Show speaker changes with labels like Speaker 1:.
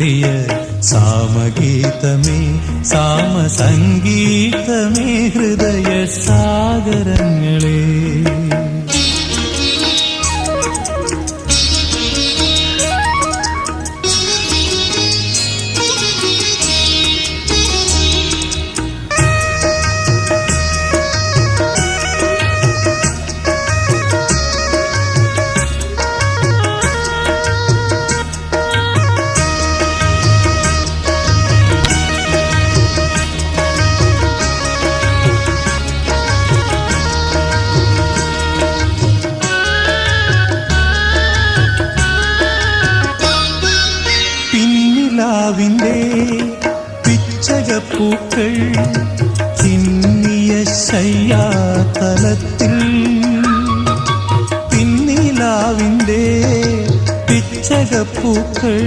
Speaker 1: നടത്തിയ സാമഗീതമേ സാമസംഗീതമേ ഹൃദയ സാഗരങ്ങളെ. പിന്നിലാവിൻ്റെ പിച്ചകപ്പൂക്കൾ ചിന്നിയ ശയ്യാതലത്തിൽ, പിന്നിലാവിൻ്റെ പിച്ചകപ്പൂക്കൾ